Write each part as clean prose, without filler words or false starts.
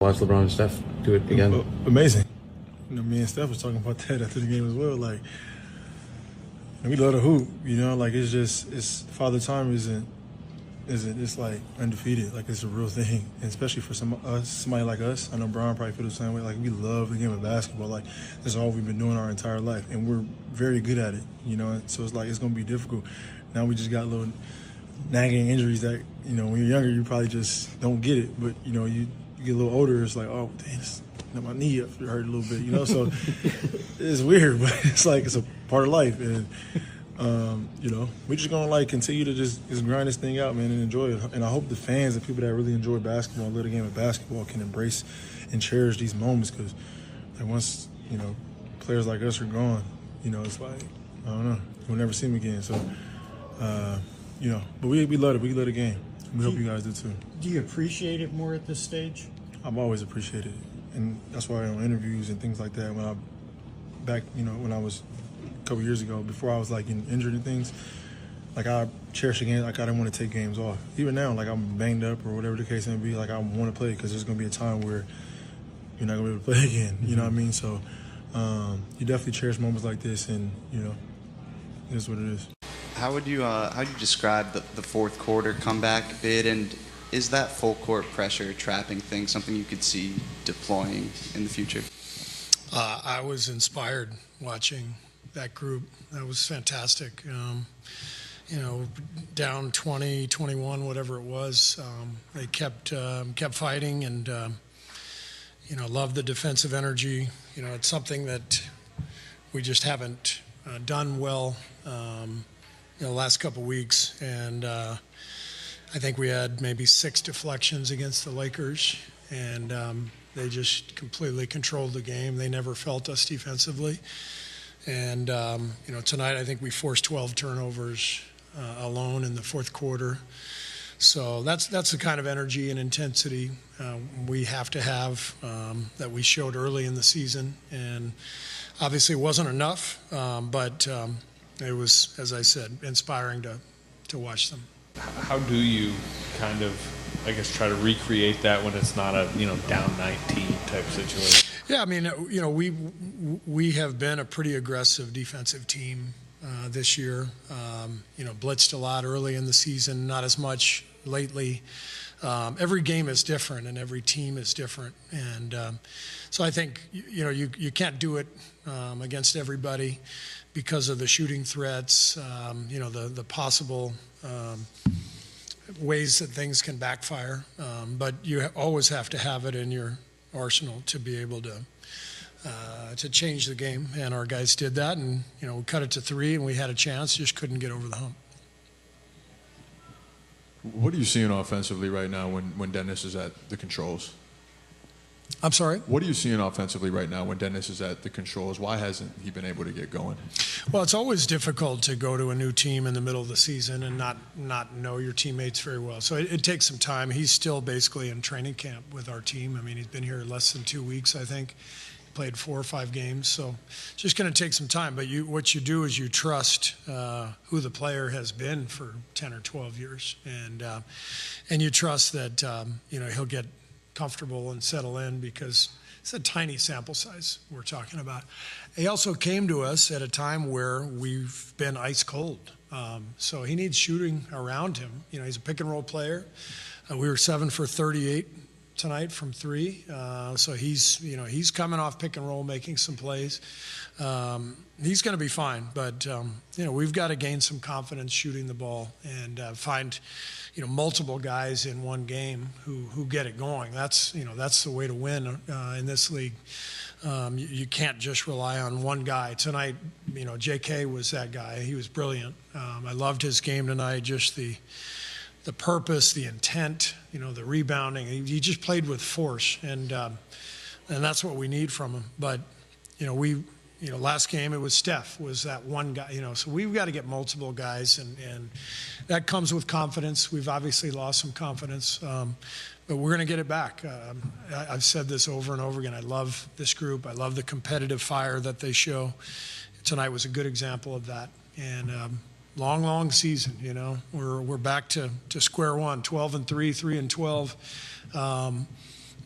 Watch LeBron and Steph do it again. Amazing. Me and Steph was talking about that after the game as well. Like, we love to hoop, like it's Father Time isn't it's like undefeated. Like, it's a real thing. And especially for somebody like us. I know Bron probably feel the same way. Like, we love the game of basketball. Like, that's all we've been doing our entire life. And we're very good at it, So it's like, it's going to be difficult. Now we just got little nagging injuries that, when you're younger, you probably just don't get it. But, you get a little older, it's like, oh, damn, my knee hurt a little bit, So it's weird, but it's like it's a part of life. And, we're just going to, like, continue to just grind this thing out, man, and enjoy it. And I hope the fans and people that really enjoy basketball, love the game of basketball, can embrace and cherish these moments because, like, once, players like us are gone, it's like, I don't know, we'll never see them again. So, but we love it. We love the game. We hope you guys do too. Do you appreciate it more at this stage? I've always appreciated it, and that's why on interviews and things like that, when I was a couple years ago, before I was like getting injured and things, like I cherish the game. Like I didn't want to take games off. Even now, like I'm banged up or whatever the case may be, like I want to play because there's going to be a time where you're not going to be able to play again. You know what I mean? So you definitely cherish moments like this, and it is what it is. How would you describe the fourth quarter comeback bid, and is that full court pressure trapping thing something you could see deploying in the future? I was inspired watching that group. That was fantastic. Down 20, 21, whatever it was, they kept fighting, and loved the defensive energy. It's something that we just haven't done well. The last couple weeks, and I think we had maybe 6 deflections against the Lakers, and they just completely controlled the game. They never felt us defensively, and tonight I think we forced 12 turnovers alone in the fourth quarter. So that's the kind of energy and intensity we have to have that we showed early in the season, and obviously it wasn't enough, but it was, as I said, inspiring to watch them. How do you kind of, I guess, try to recreate that when it's not a, down 19 type situation? Yeah, I mean, we have been a pretty aggressive defensive team this year. Blitzed a lot early in the season, not as much lately. Every game is different and every team is different. And so I think, you can't do it against everybody because of the shooting threats, the possible ways that things can backfire. But you always have to have it in your arsenal to be able to change the game. And our guys did that, and, we cut it to 3 and we had a chance, just couldn't get over the hump. What are you seeing offensively right now when Dennis is at the controls? I'm sorry? What are you seeing offensively right now when Dennis is at the controls? Why hasn't he been able to get going? Well, it's always difficult to go to a new team in the middle of the season and not know your teammates very well. So it takes some time. He's still basically in training camp with our team. I mean, he's been here less than 2 weeks, I think. He played 4 or 5 games. So it's just going to take some time. But what you do is you trust who the player has been for 10 or 12 years. And you trust that, he'll get comfortable and settle in, because it's a tiny sample size we're talking about. He also came to us at a time where we've been ice cold. So he needs shooting around him. He's a pick and roll player. We were 7 for 38 tonight from 3. So he's coming off pick and roll, making some plays. He's going to be fine, but we've got to gain some confidence shooting the ball and find multiple guys in one game who get it going. That's the way to win in this league. You can't just rely on one guy. Tonight, JK was that guy. He was brilliant. I loved his game tonight, just the purpose, the intent, the rebounding. He just played with force, and that's what we need from him. But, last game it was Steph was that one guy, so we've got to get multiple guys, and that comes with confidence. We've obviously lost some confidence, but we're going to get it back. I've said this over and over again. I love this group. I love the competitive fire that they show. Tonight was a good example of that. And long season, We're back to square one, 12-3, 3-12.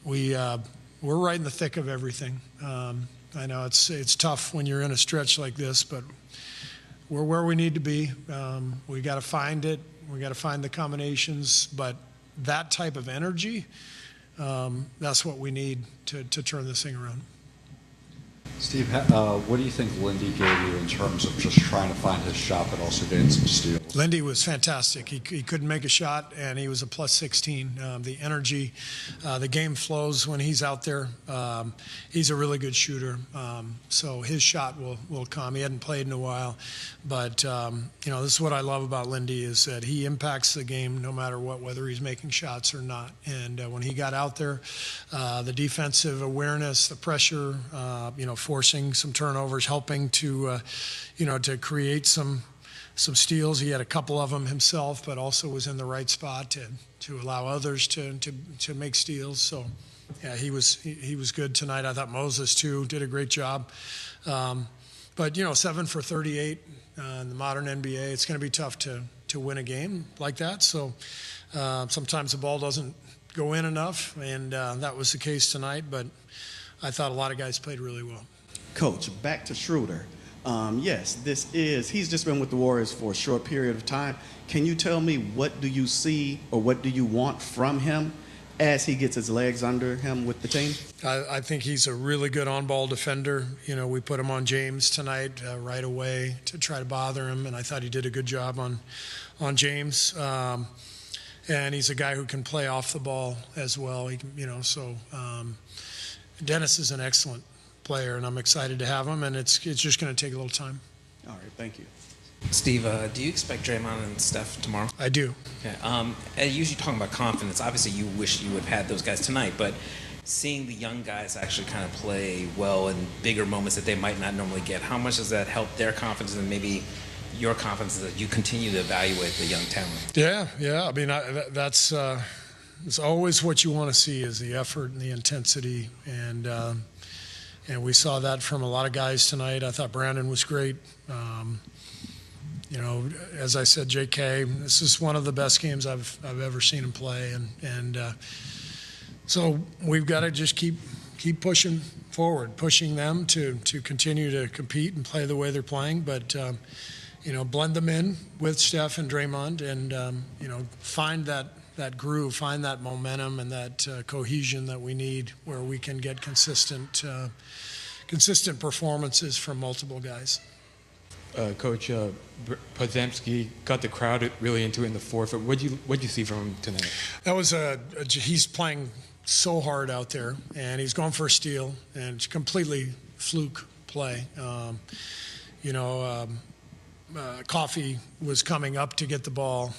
we're right in the thick of everything. I know it's tough when you're in a stretch like this, but we're where we need to be. We got to find it. We got to find the combinations. But that type of energy, that's what we need to turn this thing around. Steve, what do you think Lindy gave you in terms of just trying to find his shot, but also getting some steals? Lindy was fantastic. He couldn't make a shot, and he was a plus 16. The energy, the game flows when he's out there. He's a really good shooter, so his shot will come. He hadn't played in a while, but this is what I love about Lindy is that he impacts the game no matter what, whether he's making shots or not. And when he got out there, the defensive awareness, the pressure, forcing some turnovers, helping to create some steals. He had a couple of them himself, but also was in the right spot to allow others to make steals. So, yeah, he was good tonight. I thought Moses too did a great job. But 7 for 38 in the modern NBA, it's going to be tough to win a game like that. So sometimes the ball doesn't go in enough, and that was the case tonight. But I thought a lot of guys played really well. Coach, back to Schroeder. Yes, he's just been with the Warriors for a short period of time. Can you tell me what do you see or what do you want from him as he gets his legs under him with the team? I think he's a really good on-ball defender. We put him on James tonight right away to try to bother him, and I thought he did a good job on James. And he's a guy who can play off the ball as well. Dennis is an excellent player, and I'm excited to have him, and it's just going to take a little time. All right, thank you. Steve, do you expect Draymond and Steph tomorrow? I do. Okay. And usually talking about confidence, obviously you wish you would have had those guys tonight, but seeing the young guys actually kind of play well in bigger moments that they might not normally get, how much does that help their confidence and maybe your confidence that you continue to evaluate the young talent? Yeah. I mean, that's it's always what you want to see is the effort and the intensity, and we saw that from a lot of guys tonight. I thought Brandon was great. As I said, JK, this is one of the best games I've ever seen him play, and so we've got to just keep pushing forward, pushing them to continue to compete and play the way they're playing, but blend them in with Steph and Draymond, and find that groove, find that momentum and that cohesion that we need, where we can get consistent performances from multiple guys. Coach, Podziemski got the crowd really into it in the fourth. What'd you see from him tonight? That was he's playing so hard out there, and he's going for a steal, and it's completely fluke play. Coffee was coming up to get the ball,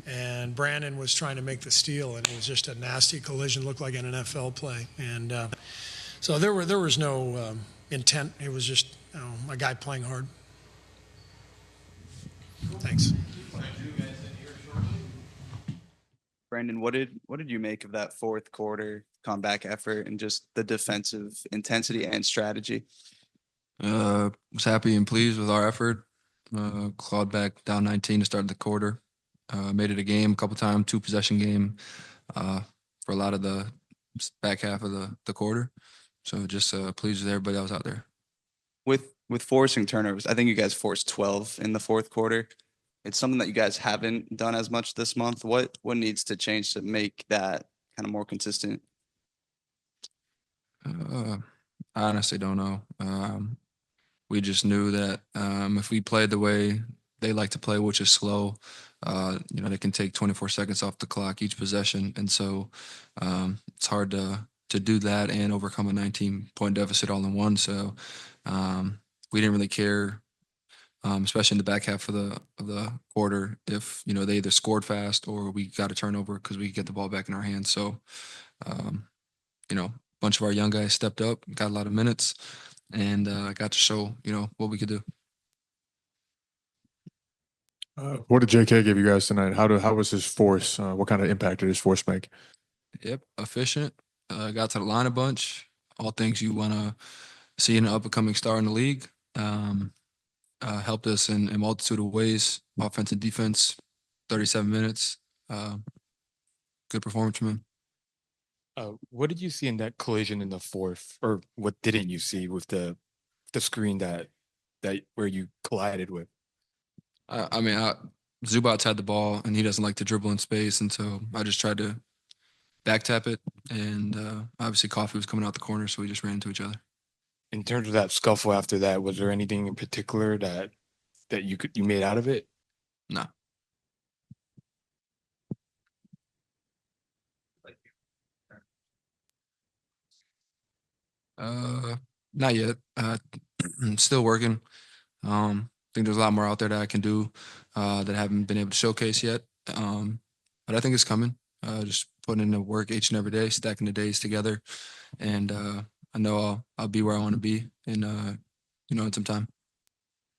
and Brandon was trying to make the steal, and it was just a nasty collision, looked like an NFL play. And so there was no intent. It was just a guy playing hard. Thanks. Brandon, what did you make of that fourth quarter comeback effort and just the defensive intensity and strategy? Was happy and pleased with our effort. Clawed back down 19 to start the quarter. Made it a game a couple times, 2-possession game for a lot of the back half of the quarter. So just pleased with everybody that was out there. With forcing turnovers, I think you guys forced 12 in the fourth quarter. It's something that you guys haven't done as much this month. What needs to change to make that kind of more consistent? I honestly don't know. We just knew that if we played the way they like to play, which is slow, they can take 24 seconds off the clock each possession. And so it's hard to do that and overcome a 19-point deficit all in one. So we didn't really care, especially in the back half of the quarter, if they either scored fast or we got a turnover because we could get the ball back in our hands. So a bunch of our young guys stepped up, got a lot of minutes, and got to show what we could do. What did JK give you guys tonight? How was his force? What kind of impact did his force make? Yep, efficient. Got to the line a bunch. All things you want to see in an up-and-coming star in the league. Helped us in a multitude of ways. Offense and defense, 37 minutes. Good performance from him. What did you see in that collision in the fourth, or what didn't you see with the screen that where you collided with? I mean, Zubats had the ball, and he doesn't like to dribble in space, and so I just tried to back tap it, and obviously Coffee was coming out the corner, so we just ran into each other. In terms of that scuffle after that, was there anything in particular that you made out of it? No. Not yet. Still working. I think there's a lot more out there that I can do that I haven't been able to showcase yet. But I think it's coming. Just putting in the work each and every day, stacking the days together, and I know I'll be where I want to be in in some time.